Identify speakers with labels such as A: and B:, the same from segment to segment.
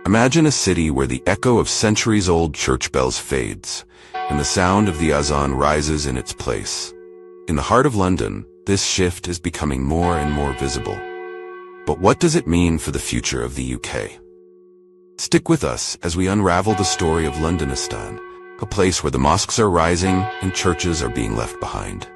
A: Imagine a city where the echo of centuries-old church bells fades, and the sound of the azan rises in its place. In the heart of London, this shift is becoming more and more visible. But what does it mean for the future of the UK? Stick with us as we unravel the story of Londonistan, a place where the mosques are rising and churches are being left behind.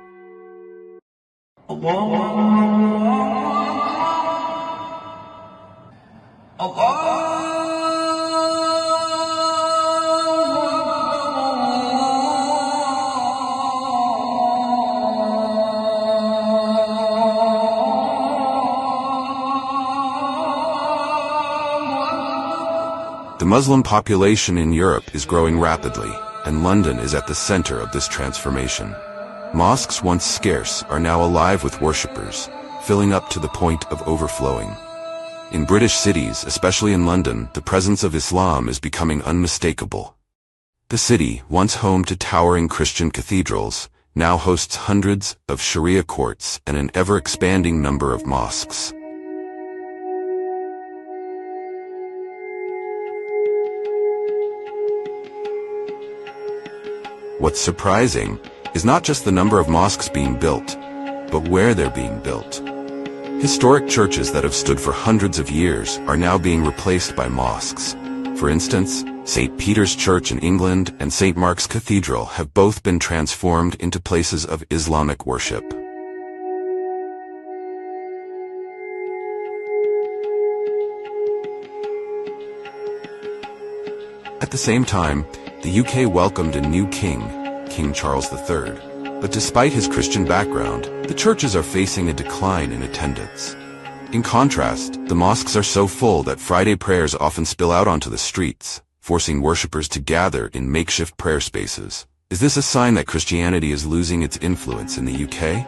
A: The Muslim population in Europe is growing rapidly, and London is at the center of this transformation. Mosques once scarce are now alive with worshippers, filling up to the point of overflowing. In British cities, especially in London, the presence of Islam is becoming unmistakable. The city, once home to towering Christian cathedrals, now hosts hundreds of Sharia courts and an ever-expanding number of mosques. What's surprising is not just the number of mosques being built, but where they're being built. Historic churches that have stood for hundreds of years are now being replaced by mosques. For instance, St. Peter's Church in England and St. Mark's Cathedral have both been transformed into places of Islamic worship. At the same time, the UK welcomed a new king, King Charles III. But despite his Christian background, the churches are facing a decline in attendance. In contrast, the mosques are so full that Friday prayers often spill out onto the streets, forcing worshippers to gather in makeshift prayer spaces. Is this a sign that Christianity is losing its influence in the UK?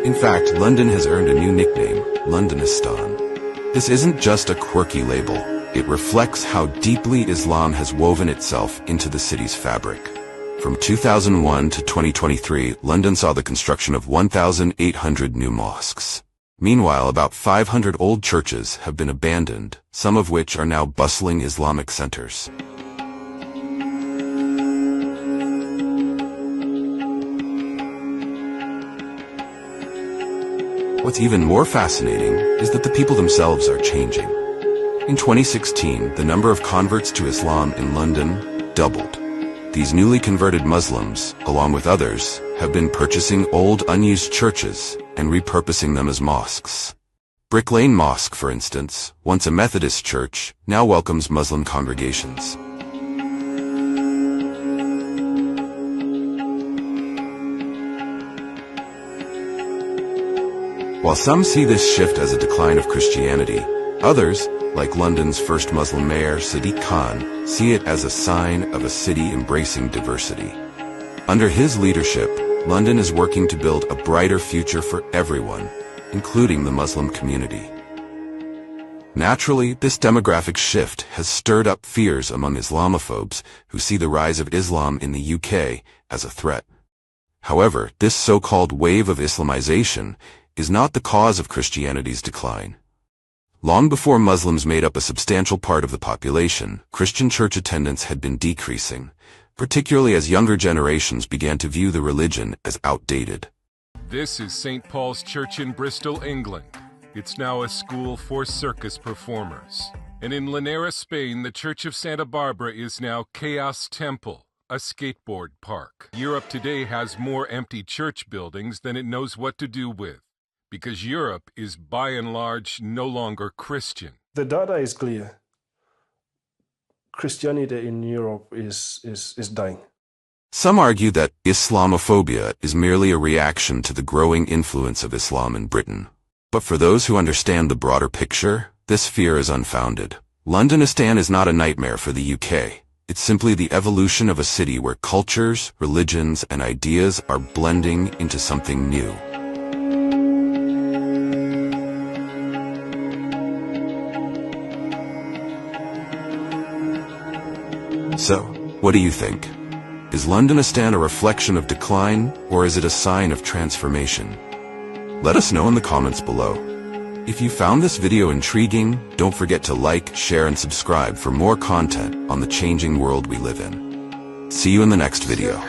A: In fact, London has earned a new nickname, Londonistan. This isn't just a quirky label. It reflects how deeply Islam has woven itself into the city's fabric. From 2001 to 2023, London saw the construction of 1,800 new mosques. Meanwhile, about 500 old churches have been abandoned, some of which are now bustling Islamic centers. What's even more fascinating is that the people themselves are changing. In 2016, the number of converts to Islam in London doubled. These newly converted Muslims, along with others, have been purchasing old unused churches and repurposing them as mosques. Brick Lane Mosque, for instance, once a Methodist church, now welcomes Muslim congregations. While some see this shift as a decline of Christianity, others, like London's first Muslim mayor, Sadiq Khan, see it as a sign of a city embracing diversity. Under his leadership, London is working to build a brighter future for everyone, including the Muslim community. Naturally, this demographic shift has stirred up fears among Islamophobes who see the rise of Islam in the UK as a threat. However, this so-called wave of Islamization is not the cause of Christianity's decline. Long before Muslims made up a substantial part of the population, Christian church attendance had been decreasing, particularly as younger generations began to view the religion as outdated.
B: This is St. Paul's Church in Bristol, England. It's now a school for circus performers. And in Linares, Spain, the Church of Santa Barbara is now Chaos Temple, a skateboard park. Europe today has more empty church buildings than it knows what to do with, because Europe is by and large no longer Christian.
C: The data is clear. Christianity in Europe is dying.
A: Some argue that Islamophobia is merely a reaction to the growing influence of Islam in Britain. But for those who understand the broader picture, this fear is unfounded. Londonistan is not a nightmare for the UK. It's simply the evolution of a city where cultures, religions, and ideas are blending into something new. So, what do you think? Is Londonistan a reflection of decline, or is it a sign of transformation? Let us know in the comments below. If you found this video intriguing, don't forget to like, share, and subscribe for more content on the changing world we live in. See you in the next video.